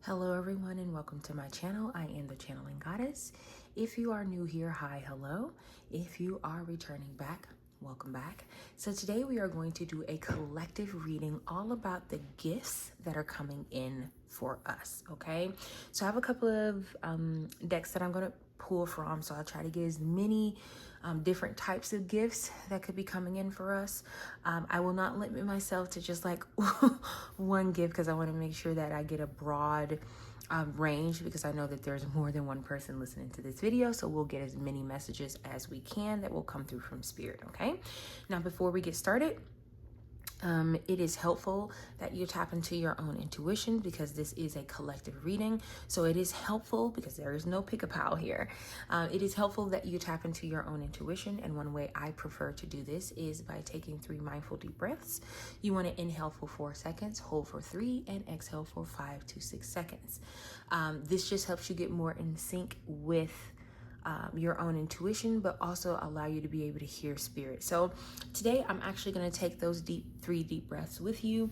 Hello everyone and welcome to my channel. I am the Channeling Goddess. If you are new here, hi, hello. If you are returning back, welcome back. So today we are going to do a collective reading all about the gifts that are coming in for us, okay? So I have a couple of decks that I'm going to pull from, so I'll try to get as many different types of gifts that could be coming in for us. I will not limit myself to just like one gift because I want to make sure that I get a broad range, because I know that there's more than one person listening to this video, so we'll get as many messages as we can that will come through from spirit. Okay, now before we get started, it is helpful that you tap into your own intuition, because this is a collective reading. So it is helpful, because there is no pick-a-pal here. It is helpful that you tap into your own intuition. And one way I prefer to do this is by taking 3 mindful deep breaths. You want to inhale for 4 seconds, hold for 3, and exhale for 5 to 6 seconds. This just helps you get more in sync with your own intuition, but also allow you to be able to hear spirit. So today I'm actually going to take those 3 deep breaths with you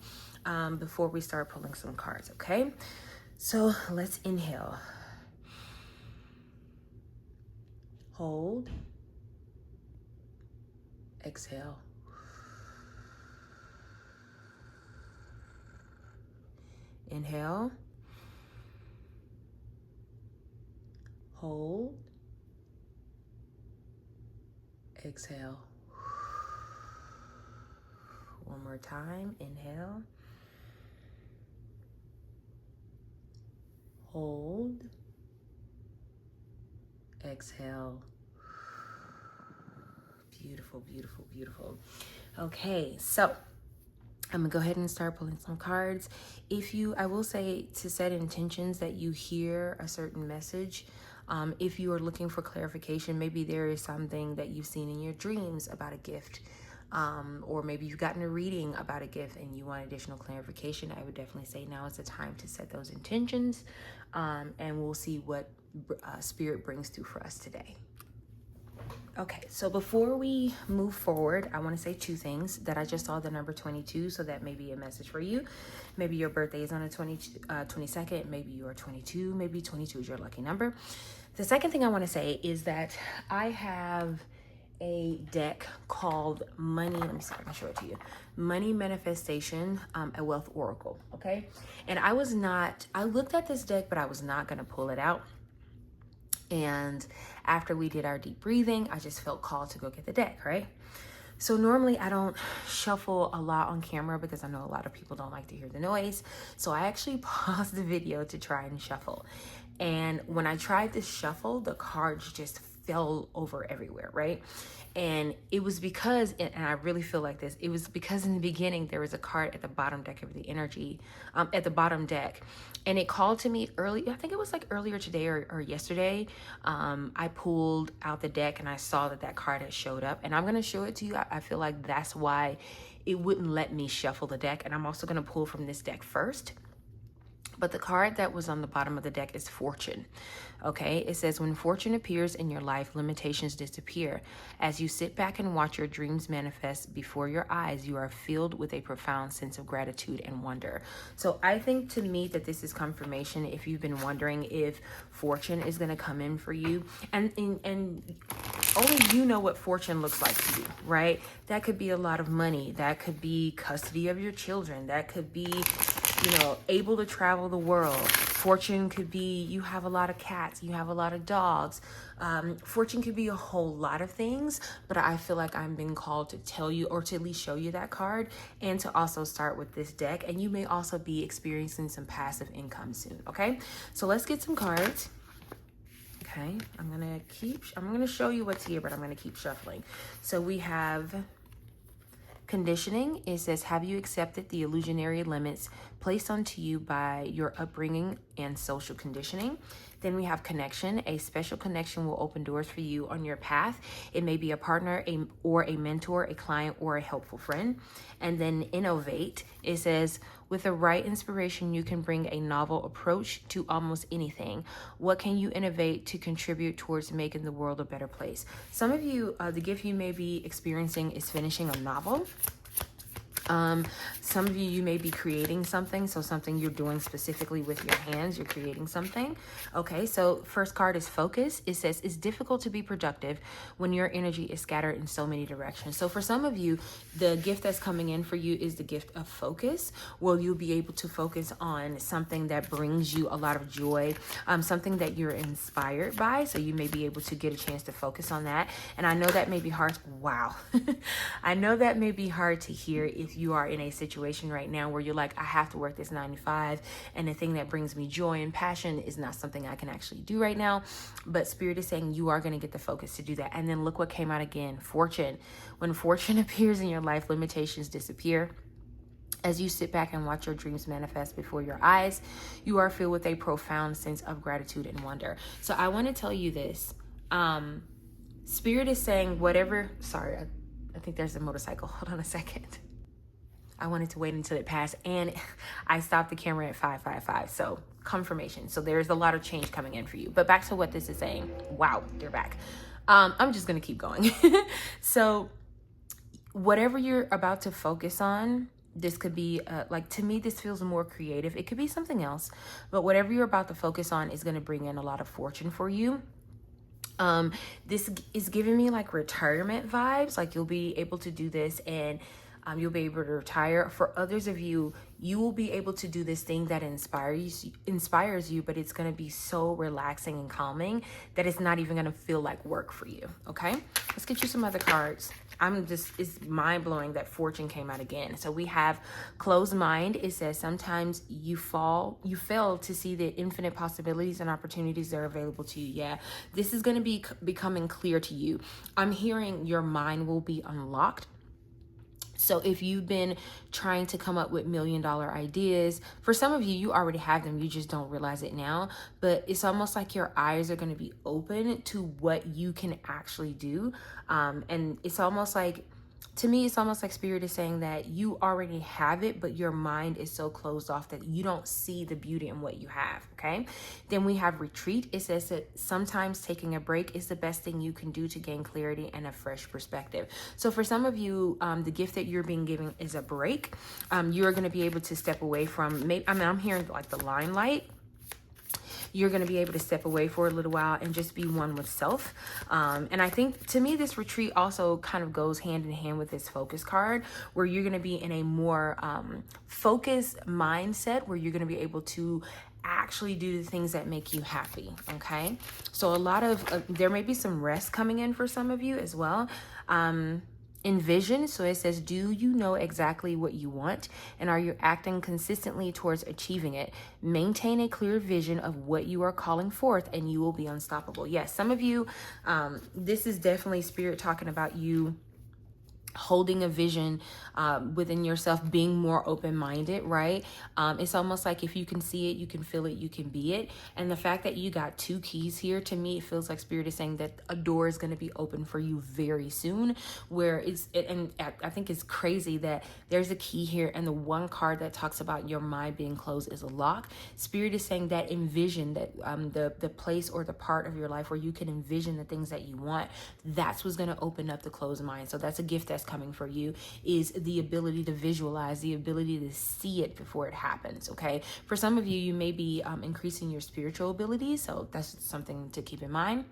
before we start pulling some cards. Okay, so let's inhale, hold, exhale, inhale, hold, exhale. One more time. Inhale, hold, exhale. Beautiful, beautiful, beautiful. Okay, so I'm gonna go ahead and start pulling some cards. I will say to set intentions that you hear a certain message. If you are looking for clarification, maybe there is something that you've seen in your dreams about a gift, or maybe you've gotten a reading about a gift and you want additional clarification. I would definitely say now is the time to set those intentions, and we'll see what spirit brings through for us today. Okay, so before we move forward, I want to say 2 things. That I just saw the number 22, so that may be a message for you. Maybe your birthday is on the 22nd, maybe you are 22, maybe 22 is your lucky number. The second thing I want to say is that I have a deck called Money, let me see if I can show it to you, Money Manifestation, a Wealth Oracle, okay? And I looked at this deck, but I was not going to pull it out. And after we did our deep breathing, I just felt called to go get the deck, right? So normally I don't shuffle a lot on camera because I know a lot of people don't like to hear the noise. So I actually paused the video to try and shuffle. And when I tried to shuffle, the cards just fell over everywhere, right? And it was because, and I really feel like this, it was because in the beginning there was a card at the bottom deck of the energy, at the bottom deck, and it called to me early. I think it was like earlier today or yesterday. I pulled out the deck and I saw that card had showed up, and I'm going to show it to you. I feel like that's why it wouldn't let me shuffle the deck, and I'm also going to pull from this deck first. But the card that was on the bottom of the deck is Fortune. Okay, it says, when fortune appears in your life, limitations disappear. As you sit back and watch your dreams manifest before your eyes, you are filled with a profound sense of gratitude and wonder. So I think, to me, that this is confirmation if you've been wondering if fortune is going to come in for you. And only you know what fortune looks like to you, right? That could be a lot of money. That could be custody of your children. That could be, able to travel the world. Fortune could be you have a lot of cats, you have a lot of dogs. Fortune could be a whole lot of things, but I feel like I'm being called to tell you, or to at least show you that card, and to also start with this deck. And you may also be experiencing some passive income soon, okay? So let's get some cards. Okay, I'm gonna show you what's here, but I'm gonna keep shuffling. So we have conditioning. It says, have you accepted the illusionary limits placed onto you by your upbringing and social conditioning? Then we have connection. A special connection will open doors for you on your path. It may be a partner, or a mentor, a client, or a helpful friend. And then innovate. It says, with the right inspiration, you can bring a novel approach to almost anything. What can you innovate to contribute towards making the world a better place? Some of you, the gift you may be experiencing is finishing a novel. Some of you may be creating something. So something you're doing specifically with your hands, you're creating something. Okay, so first card is focus. It says it's difficult to be productive when your energy is scattered in so many directions. So for some of you, the gift that's coming in for you is the gift of focus, where you'll be able to focus on something that brings you a lot of joy, something that you're inspired by. So you may be able to get a chance to focus on that. And I know that may be hard. Wow. I know that may be hard to hear if you are in a situation right now where you're like, I have to work this 9 to 5, and the thing that brings me joy and passion is not something I can actually do right now. But Spirit is saying you are going to get the focus to do that. And then look what came out again, fortune. When fortune appears in your life, limitations disappear. As you sit back and watch your dreams manifest before your eyes, you are filled with a profound sense of gratitude and wonder. So I want to tell you this. Spirit is saying whatever, sorry, I think there's a motorcycle. Hold on a second. I wanted to wait until it passed, and I stopped the camera at 555. So confirmation. So there's a lot of change coming in for you. But back to what this is saying. Wow, they're back. I'm just going to keep going. So whatever you're about to focus on, this could be like, to me, this feels more creative. It could be something else, but whatever you're about to focus on is going to bring in a lot of fortune for you. This is giving me like retirement vibes. Like you'll be able to do this and you'll be able to retire. For others of you, you will be able to do this thing that inspires you, but it's going to be so relaxing and calming that it's not even going to feel like work for you. Okay, let's get you some other cards. It's mind blowing that fortune came out again. So we have closed mind. It says sometimes you fail to see the infinite possibilities and opportunities that are available to you. Yeah, this is going to be becoming clear to you. I'm hearing your mind will be unlocked. So if you've been trying to come up with $1 million ideas, for some of you, you already have them. You just don't realize it now. But it's almost like your eyes are going to be open to what you can actually do. And it's almost like, to me, it's almost like Spirit is saying that you already have it, but your mind is so closed off that you don't see the beauty in what you have, okay? Then we have retreat. It says that sometimes taking a break is the best thing you can do to gain clarity and a fresh perspective. So for some of you, the gift that you're being given is a break. You're going to be able to step away from, I'm hearing like the limelight. You're going to be able to step away for a little while and just be one with self. And I think, to me, this retreat also kind of goes hand in hand with this focus card, where you're going to be in a more focused mindset, where you're going to be able to actually do the things that make you happy. Okay, so a lot of there may be some rest coming in for some of you as well. Envision. So it says, do you know exactly what you want? And are you acting consistently towards achieving it? Maintain a clear vision of what you are calling forth and you will be unstoppable. Yes, some of you, this is definitely Spirit talking about you holding a vision within yourself, being more open-minded, right? It's almost like if you can see it, you can feel it, you can be it. And the fact that you got 2 keys here, to me, it feels like Spirit is saying that a door is going to be open for you very soon, where and I think it's crazy that there's a key here, and the one card that talks about your mind being closed is a lock. Spirit is saying that envision that the place or the part of your life where you can envision the things that you want, that's what's going to open up the closed mind. So that's a gift that's coming for you, is the ability to visualize, the ability to see it before it happens. Okay, for some of you, you may be increasing your spiritual abilities, so that's something to keep in mind.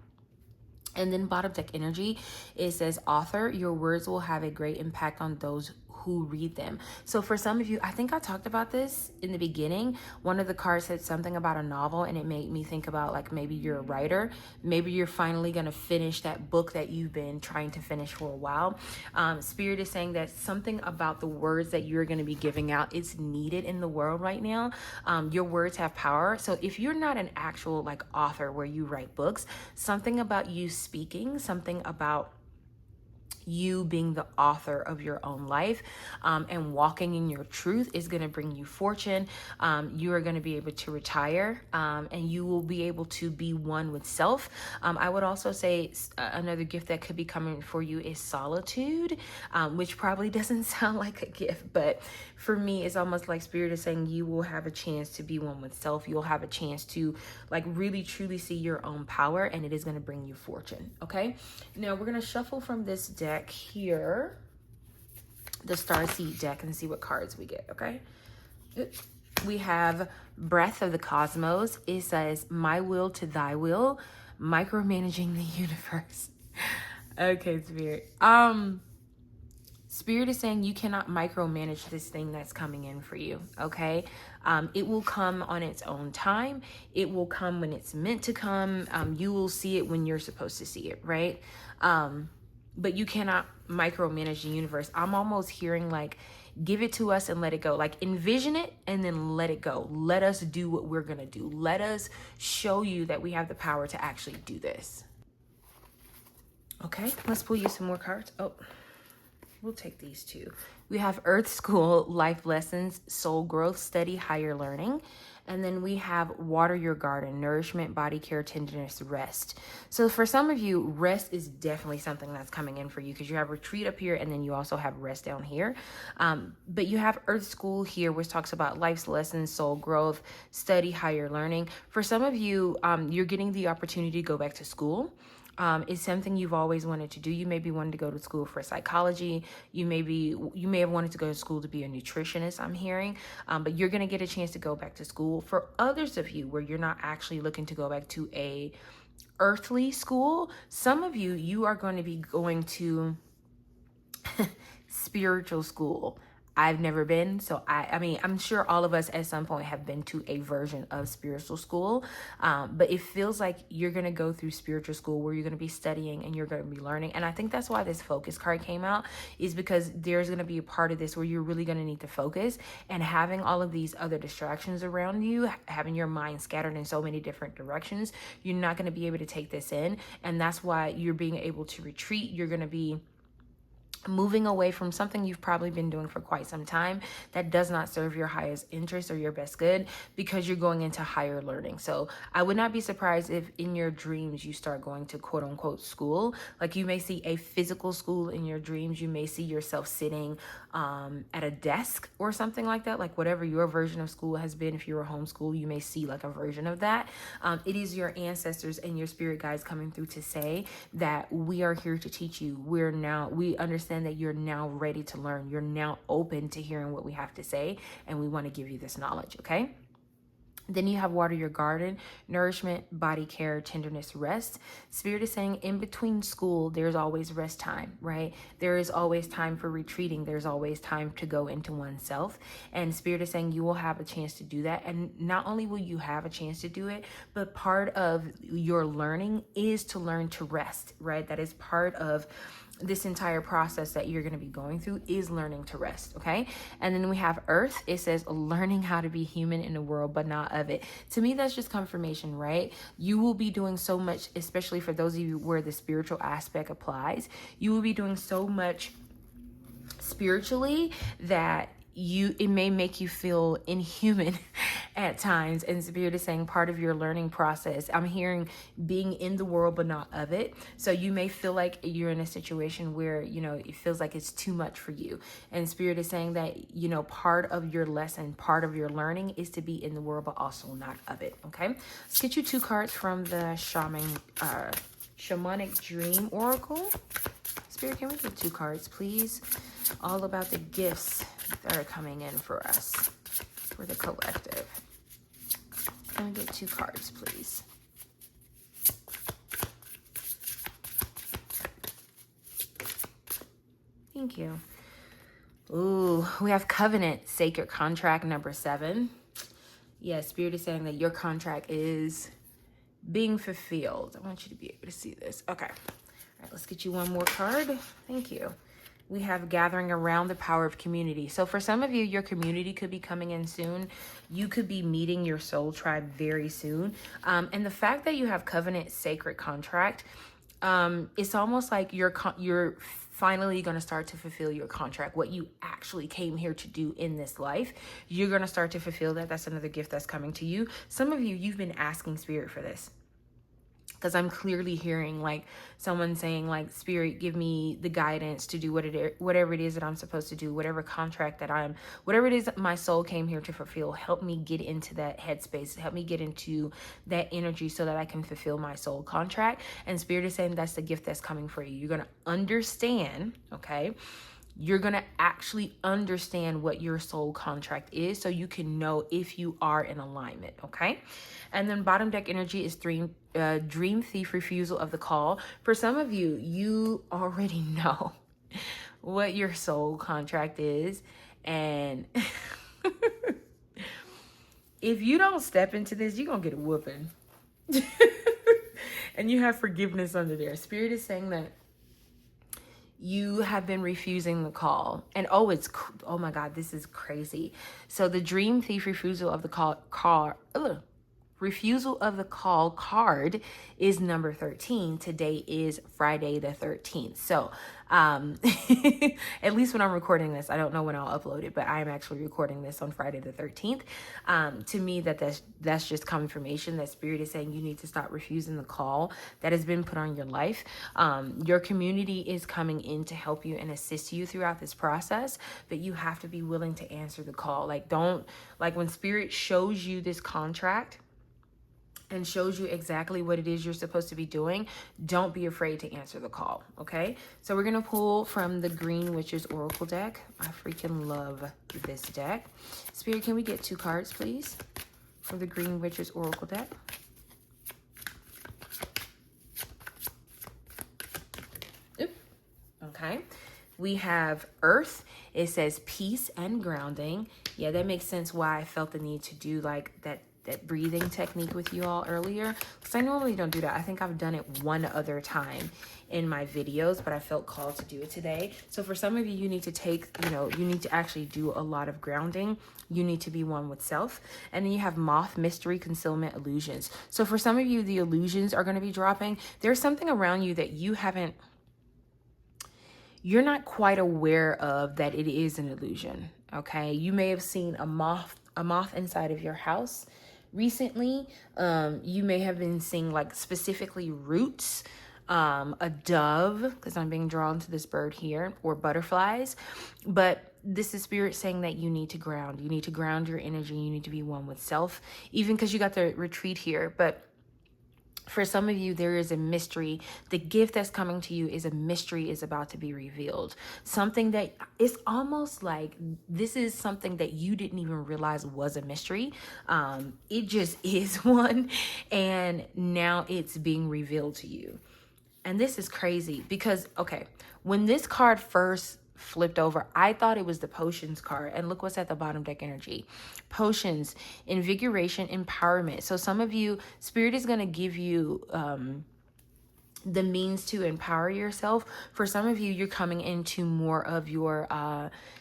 And then bottom deck energy, it says author, your words will have a great impact on those who read them. So for some of you, I think I talked about this in the beginning. One of the cards said something about a novel, and it made me think about, like, maybe you're a writer. Maybe you're finally going to finish that book that you've been trying to finish for a while. Spirit is saying that something about the words that you're going to be giving out is needed in the world right now. Your words have power. So if you're not an actual like author where you write books, something about you speaking, something about you being the author of your own life and walking in your truth is going to bring you fortune. You are going to be able to retire and you will be able to be one with self. I would also say another gift that could be coming for you is solitude, which probably doesn't sound like a gift, but for me, it's almost like Spirit is saying you will have a chance to be one with self. You'll have a chance to like really truly see your own power, and it is going to bring you fortune. Okay, now we're going to shuffle from this deck here. the Starseed deck and see what cards we get, okay? We have Breath of the Cosmos. It says, my will to thy will, micromanaging the universe. Okay, Spirit. Spirit is saying you cannot micromanage this thing that's coming in for you, okay? It will come on its own time. It will come when it's meant to come. You will see it when you're supposed to see it, right? But you cannot micromanage the universe. I'm almost hearing like, give it to us and let it go. Like envision it and then let it go. Let us do what we're gonna do. Let us show you that we have the power to actually do this. Okay, let's pull you some more cards. Oh, we'll take these two. We have Earth School, Life Lessons, Soul Growth, Study, Higher Learning. And then we have Water Your Garden, Nourishment, Body Care, Tenderness, Rest. So for some of you, rest is definitely something that's coming in for you because you have retreat up here and then you also have rest down here. But you have Earth School here, which talks about life's lessons, soul growth, study, higher learning. For some of you, you're getting the opportunity to go back to school. It's something you've always wanted to do. You may be wanting to go to school for psychology. You may have wanted to go to school to be a nutritionist, I'm hearing. But you're going to get a chance to go back to school. For others of you where you're not actually looking to go back to a earthly school, some of you, you are going to be going to spiritual school. I've never been, so I mean, I'm sure all of us at some point have been to a version of spiritual school, but it feels like you're going to go through spiritual school where you're going to be studying and you're going to be learning. And I think that's why this focus card came out, is because there's going to be a part of this where you're really going to need to focus, and having all of these other distractions around you, having your mind scattered in so many different directions, you're not going to be able to take this in. And that's why you're being able to retreat. You're going to be moving away from something you've probably been doing for quite some time that does not serve your highest interest or your best good, because you're going into higher learning. So I would not be surprised if in your dreams you start going to quote unquote school. Like you may see a physical school in your dreams. You may see yourself sitting at a desk or something like that, like whatever your version of school has been. If you're a homeschool, you may see like a version of that. It is your ancestors and your spirit guides coming through to say that we are here to teach you. We understand that you're now ready to learn. You're now open to hearing what we have to say, and we want to give you this knowledge, okay? Then you have Water Your Garden, Nourishment, Body Care, Tenderness, Rest. Spirit is saying in between school, there's always rest time, right? There is always time for retreating. There's always time to go into oneself. And Spirit is saying you will have a chance to do that. And not only will you have a chance to do it, but part of your learning is to learn to rest, right? That is part of this entire process that you're going to be going through, is learning to rest, okay? And then we have Earth. It says learning how to be human in the world, but not of it. To me, that's just confirmation, right? You will be doing so much, especially for those of you where the spiritual aspect applies. You will be doing so much spiritually that it may make you feel inhuman at times. And Spirit is saying part of your learning process, I'm hearing being in the world but not of it. So you may feel like you're in a situation where, it feels like it's too much for you. And Spirit is saying that, part of your lesson, part of your learning is to be in the world but also not of it, okay? Let's get you 2 cards from the Shamanic Dream Oracle. Spirit, can we get 2 cards, please? All about the gifts that are coming in for us, for the collective. Can we get 2 cards, please? Thank you. Ooh, we have Covenant, Sacred Contract number 7. Yeah, Spirit is saying that your contract is being fulfilled. I want you to be able to see this. Okay. All right, let's get you 1 more card. Thank you. We have Gathering Around the Power of Community. So for some of you, your community could be coming in soon. You could be meeting your soul tribe very soon. And the fact that you have Covenant, Sacred Contract, it's almost like you're finally going to start to fulfill your contract, what you actually came here to do in this life. You're going to start to fulfill that. That's another gift that's coming to you. Some of you, you've been asking Spirit for this, because I'm clearly hearing like someone saying like, Spirit, give me the guidance to do whatever it is that I'm supposed to do, whatever it is that my soul came here to fulfill. Help me get into that headspace. Help me get into that energy so that I can fulfill my soul contract. And Spirit is saying that's the gift that's coming for you. You're going to understand, okay? you're going to actually understand what your soul contract is so you can know if you are in alignment, okay? And then bottom deck energy is dream thief, refusal of the call. For some of you, you already know what your soul contract is. And if you don't step into this, you're going to get a whooping. And you have forgiveness under there. Spirit is saying that you have been refusing the call. And oh my God, this is crazy. So the dream thief, refusal of the refusal of the call card is number 13. Today is Friday the 13th. So at least when I'm recording this, I don't know when I'll upload it, but I am actually recording this on Friday the 13th. To me, that's just confirmation that Spirit is saying you need to stop refusing the call that has been put on your life. Your community is coming in to help you and assist you throughout this process, but you have to be willing to answer the call. Like when Spirit shows you this contract and shows you exactly what it is you're supposed to be doing, don't be afraid to answer the call, okay? So we're gonna pull from the Green Witches Oracle deck. I freaking love this deck. Spirit, can we get 2 cards, please, from the Green Witches Oracle deck? Oop. Okay. We have Earth. It says peace and grounding. Yeah, that makes sense why I felt the need to do like that breathing technique with you all earlier, because I normally don't do that. I think I've done it one other time in my videos, but I felt called to do it today. So for some of you, you need to you need to actually do a lot of grounding. You need to be one with self. And then you have Moth, mystery, concealment, illusions. So for some of you, the illusions are going to be dropping. There's something around you that you're not quite aware of that it is an illusion. Okay. You may have seen a moth inside of your house recently. You may have been seeing like specifically roots, a dove, because I'm being drawn to this bird here, or butterflies. But this is Spirit saying that you need to ground. You need to ground your energy. You need to be one with self, even because you got the retreat here. But for some of you, there is a mystery. The gift that's coming to you is a mystery is about to be revealed. Something that it's almost like this is something that you didn't even realize was a mystery. It just is one. And now it's being revealed to you. And this is crazy because, okay, when this card first flipped over, I thought it was the potions card, and look what's at the bottom deck energy. Potions, invigoration, empowerment. So some of you, Spirit is going to give you the means to empower yourself. For some of you, you're coming into more of your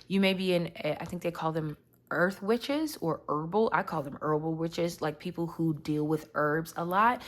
you may be in, I think they call them earth witches or herbal. I call them herbal witches, like people who deal with herbs a lot.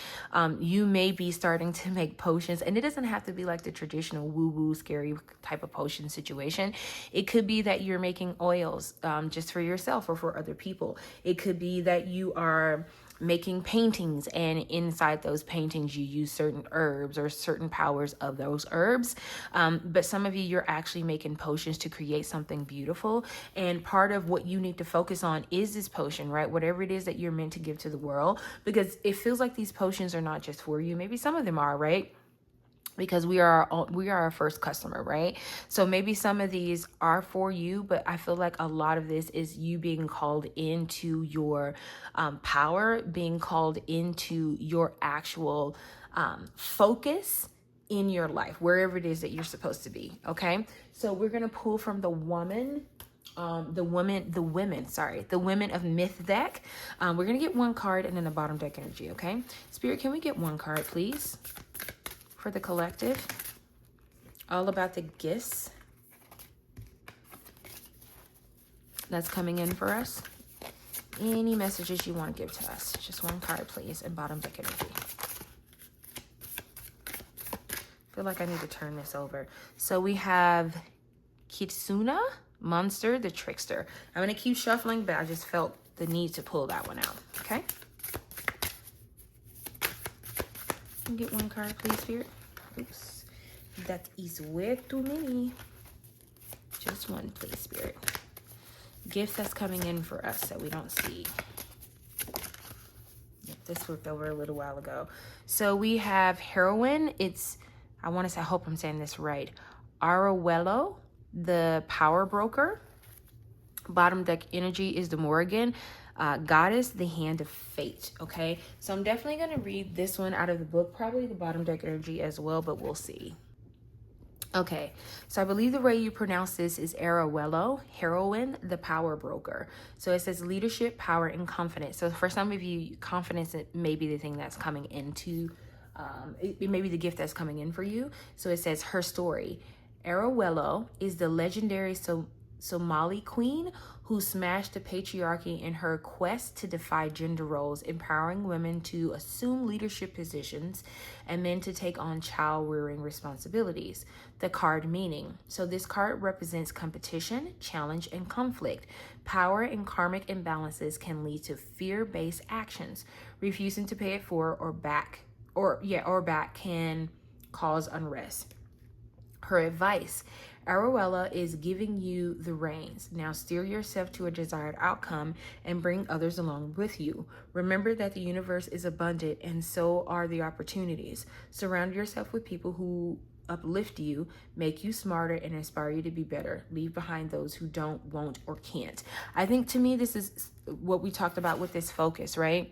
You may be starting to make potions, and it doesn't have to be like the traditional woo-woo scary type of potion situation. It could be that you're making oils just for yourself or for other people. It could be that you are making paintings, and inside those paintings you use certain herbs or certain powers of those herbs. But some of you, you're actually making potions to create something beautiful, and part of what you need to focus on is this potion, right? Whatever it is that you're meant to give to the world, because it feels like these potions are not just for you. Maybe some of them are, right? Because we are our first customer, right? So maybe some of these are for you, but I feel like a lot of this is you being called into your power, being called into your actual focus in your life, wherever it is that you're supposed to be. Okay, so we're gonna pull from the women of myth deck. We're gonna get one card and then the bottom deck energy. Okay, Spirit, can we get one card, please, for the collective? All about the gifts that's coming in for us. Any messages you want to give to us. Just one card, please, and bottom deck energy. I feel like I need to turn this over. So we have Kitsuna, Monster, the Trickster. I'm going to keep shuffling, but I just felt the need to pull that one out. Okay? Can you get one card, please, Spirit? Oops. That is way too many. Just one, please, Spirit. Gift that's coming in for us that we don't see. Yep, this flipped over a little while ago. So we have Heroine. It's, I hope I'm saying this right, Arawello. the power broker. Bottom deck energy is the Morrigan. Goddess, the hand of fate. Okay, so I'm definitely going to read this one out of the book, probably the bottom deck energy as well, but we'll see. Okay, so I believe the way you pronounce this is Arawello, heroine, the power broker. So it says leadership, power, and confidence. So for some of you, confidence may be the thing that's coming into, it may be the gift that's coming in for you. So it says her story. Arawello is the legendary Somali queen who smashed the patriarchy in her quest to defy gender roles, empowering women to assume leadership positions and men to take on child-rearing responsibilities. The card meaning. So this card represents competition, challenge, and conflict. Power and karmic imbalances can lead to fear-based actions. Refusing to pay it forward or back can cause unrest. Her advice. Arawella is giving you the reins. Now steer yourself to a desired outcome and bring others along with you. Remember that the universe is abundant and so are the opportunities. Surround yourself with people who uplift you, make you smarter, and inspire you to be better. Leave behind those who don't, won't, or can't. I think to me, this is what we talked about with this focus, right?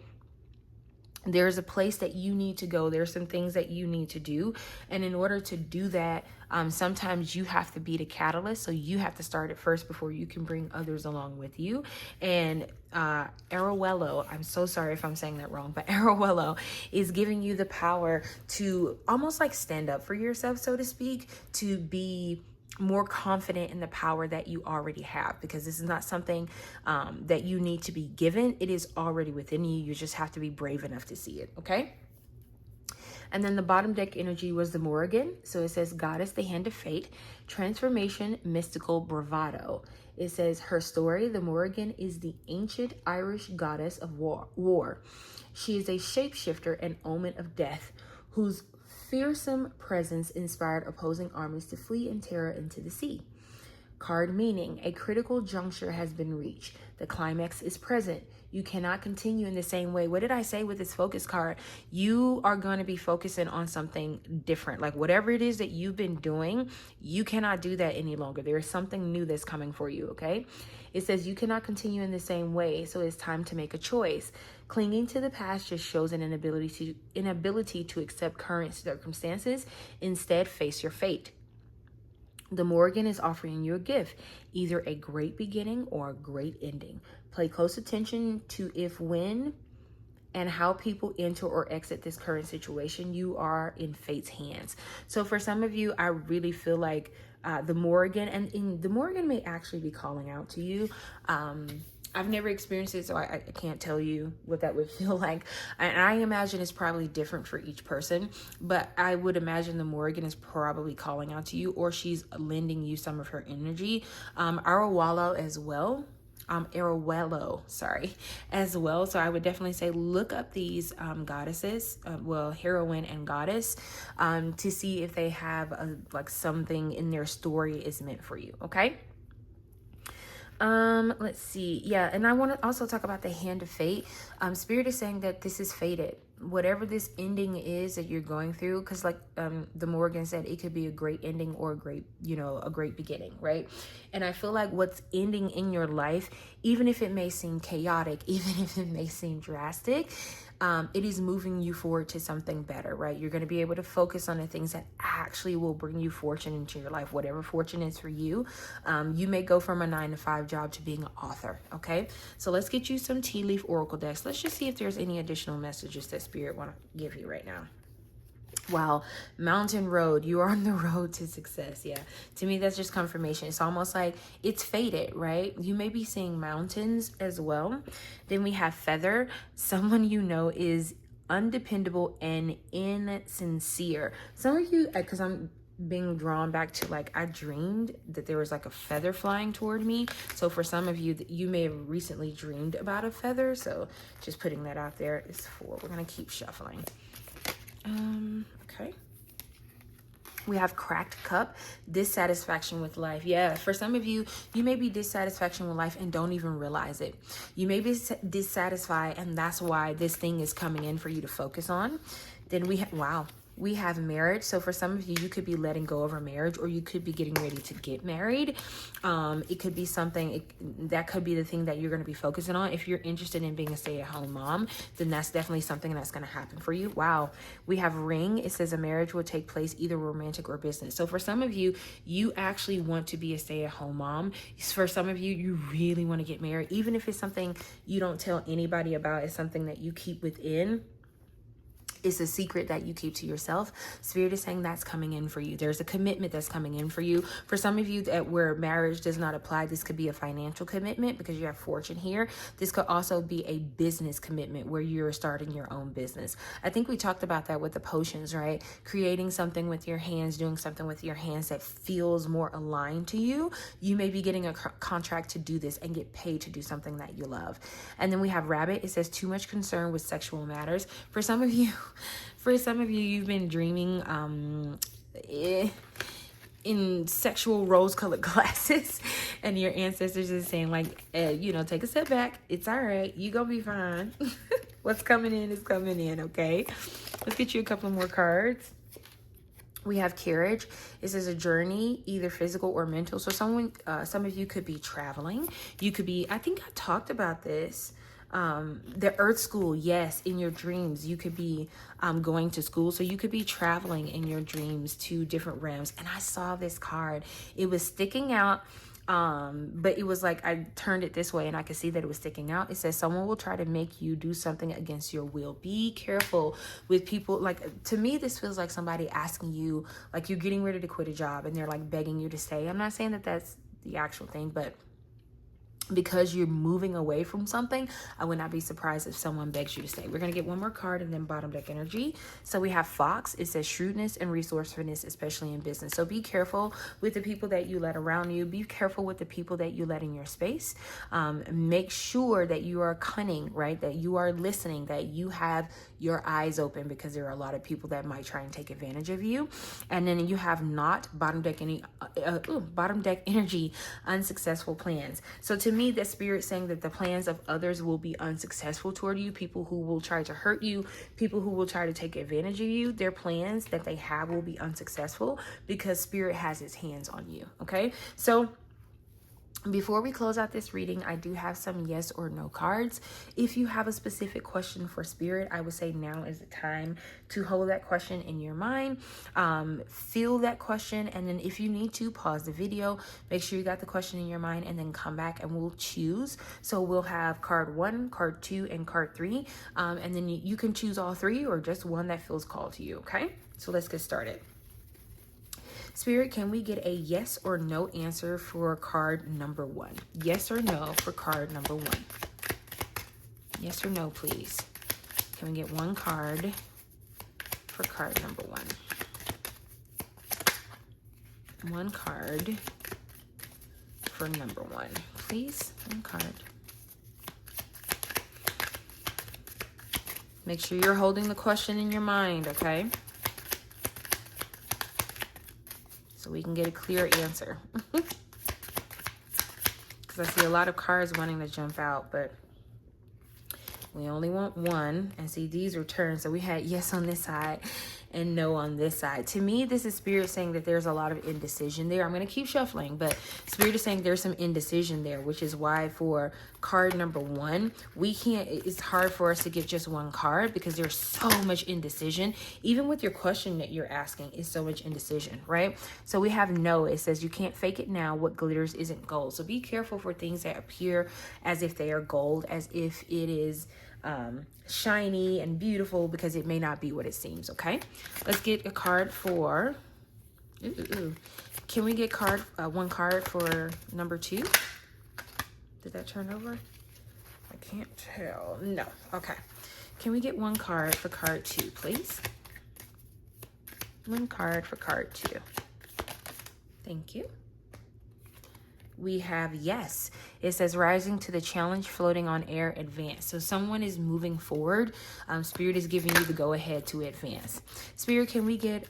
There's a place that you need to go. There's some things that you need to do. And in order to do that, sometimes you have to be the catalyst. So you have to start it first before you can bring others along with you. And Arawello, I'm so sorry if I'm saying that wrong, but Arawello is giving you the power to almost like stand up for yourself, so to speak, to be more confident in the power that you already have, because this is not something that you need to be given. It is already within you. You just have to be brave enough to see it. Okay. And then the bottom deck energy was the Morrigan. So it says goddess, the hand of fate, transformation, mystical bravado. It says her story. The Morrigan is the ancient Irish goddess of war. She is a shapeshifter and omen of death, whose fearsome presence inspired opposing armies to flee in terror into the sea. Card meaning, a critical juncture has been reached. The climax is present. You cannot continue in the same way. What did I say with this focus card? You are going to be focusing on something different. Like whatever it is that you've been doing, you cannot do that any longer. There is something new that's coming for you, okay? It says you cannot continue in the same way, so it's time to make a choice. Clinging to the past just shows an inability to accept current circumstances. Instead, face your fate. The Morrigan is offering you a gift, either a great beginning or a great ending. Pay close attention to if, when, and how people enter or exit this current situation. You are in fate's hands. So for some of you, I really feel like the Morrigan, and the Morrigan may actually be calling out to you. I've never experienced it, so I can't tell you what that would feel like. And I imagine it's probably different for each person, but I would imagine the Morrigan is probably calling out to you, or she's lending you some of her energy. Arawello as well. As well. So I would definitely say look up these goddesses, heroine and goddess, to see if they have like something in their story is meant for you. Okay. Let's see. Yeah, and I want to also talk about the hand of fate. Spirit is saying that this is fated. Whatever this ending is that you're going through, because like the Morrigan said, it could be a great ending or a great beginning, right? And I feel like what's ending in your life, even if it may seem chaotic, even if it may seem drastic, it is moving you forward to something better, right? You're going to be able to focus on the things that actually will bring you fortune into your life, whatever fortune is for you. You may go from a 9-to-5 job to being an author, okay? So let's get you some tea leaf oracle decks. Let's just see if there's any additional messages that Spirit want to give you right now. Wow, mountain road, you are on the road to success. Yeah, to me that's just confirmation. It's almost like it's fated, right? You may be seeing mountains as well. Then we have feather. Someone you know is undependable and insincere. Some of you, because I'm being drawn back to like I dreamed that there was like a feather flying toward me. So for some of you, you may have recently dreamed about a feather. So just putting that out there is 4. We're gonna keep shuffling. Okay. We have cracked cup, dissatisfaction with life. Yeah, for some of you, you may be dissatisfaction with life and don't even realize it. You may be dissatisfied, and that's why this thing is coming in for you to focus on. Then we have, wow, We have marriage. So for some of you, you could be letting go of a marriage, or you could be getting ready to get married. It could be something that could be the thing that you're going to be focusing on. If you're interested in being a stay-at-home mom, then that's definitely something that's going to happen for you. Wow. We have ring. It says a marriage will take place either romantic or business. So for some of you, you actually want to be a stay-at-home mom. For some of you, you really want to get married, even if it's something you don't tell anybody about. It's something that you keep within. It's a secret that you keep to yourself. Spirit is saying that's coming in for you. There's a commitment that's coming in for you. For some of you that where marriage does not apply, this could be a financial commitment because you have fortune here. This could also be a business commitment where you're starting your own business. I think we talked about that with the potions, right? Creating something with your hands, doing something with your hands that feels more aligned to you. You may be getting a contract to do this and get paid to do something that you love. And then we have rabbit. It says too much concern with sexual matters. For some of you, you've been dreaming in sexual rose-colored glasses, and your ancestors is saying like, take a step back. It's all right. You gonna be fine. What's coming in is coming in. Okay. Let's get you a couple more cards. We have carriage. It says a journey, either physical or mental. So some of you could be traveling. You could be, I think I talked about this. The earth school, yes, in your dreams you could be going to school, so you could be traveling in your dreams to different realms. And I saw this card, it was sticking out, but it was like I turned it this way and I could see that it was sticking out. It says someone will try to make you do something against your will. Be careful with people. Like, to me, this feels like somebody asking you, like you're getting ready to quit a job and they're like begging you to stay. I'm not saying that that's the actual thing, but because you're moving away from something, I would not be surprised if someone begs you to stay. We're going to get one more card and then bottom deck energy. So we have fox. It says shrewdness and resourcefulness, especially in business. So be careful with the people that you let around you. Be careful with the people that you let in your space. Make sure that you are cunning, right? That you are listening, that you have your eyes open, because there are a lot of people that might try and take advantage of you. And then you have not bottom deck energy, unsuccessful plans. So to me, that spirit saying that the plans of others will be unsuccessful toward you. People who will try to hurt you, people who will try to take advantage of you, their plans that they have will be unsuccessful because spirit has its hands on you. Okay, so before we close out this reading, I do have some yes or no cards. If you have a specific question for spirit, I would say now is the time to hold that question in your mind. Feel that question, and then if you need to, pause the video, make sure you got the question in your mind, and then come back and we'll choose. So we'll have card 1, card 2, and card 3. And then you can choose all 3 or just one that feels called to you, okay? So let's get started. Spirit, can we get a yes or no answer for card number 1? Yes or no for card number 1? Yes or no, please. Can we get one card for card number 1? One card for number 1, please. One card. Make sure you're holding the question in your mind, okay? So we can get a clear answer. Because I see a lot of cards wanting to jump out, but we only want one. And see, these are turns. So we had yes on this side and no on this side. To me, this is spirit saying that there's a lot of indecision there. I'm going to keep shuffling, but spirit is saying there's some indecision there, which is why for card number 1, it's hard for us to get just one card because there's so much indecision. Even with your question that you're asking is so much indecision, right? So we have no. It says you can't fake it now. What glitters isn't gold. So be careful for things that appear as if they are gold, as if it is shiny and beautiful, because it may not be what it seems. Okay, let's get a card for Can we get one card for number 2? Did that turn over? I can't tell. No. Okay, can we get one card for card 2, please? One card for card 2. Thank you. We have yes. It says rising to the challenge, floating on air, advance. So someone is moving forward. Spirit is giving you the go ahead to advance. Spirit, can we get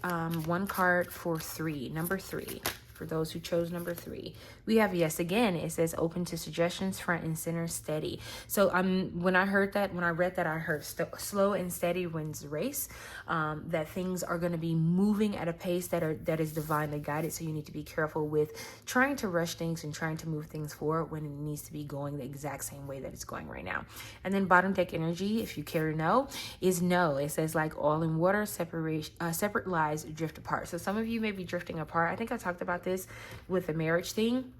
one card for 3, number 3? For those who chose number 3, we have yes again. It says open to suggestions, front and center, steady. So when I read that, I heard slow and steady wins the race. That things are going to be moving at a pace that is divinely guided. So you need to be careful with trying to rush things and trying to move things forward when it needs to be going the exact same way that it's going right now. And then bottom deck energy, if you care to know, is no. It says like oil and water, separate lives drift apart. So some of you may be drifting apart. I think I talked about this with the marriage thing.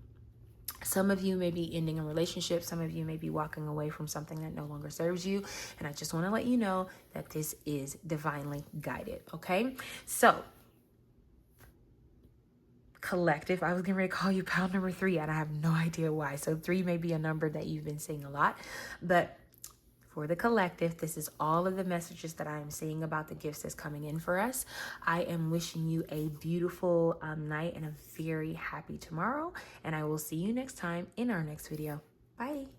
Some of you may be ending a relationship. Some of you may be walking away from something that no longer serves you. And I just want to let you know that this is divinely guided. Okay. So collective, I was getting ready to call you pile number 3 and I have no idea why. So 3 may be a number that you've been seeing a lot, but for the collective, this is all of the messages that I am seeing about the gifts that's coming in for us. I am wishing you a beautiful night and a very happy tomorrow. And I will see you next time in our next video. Bye.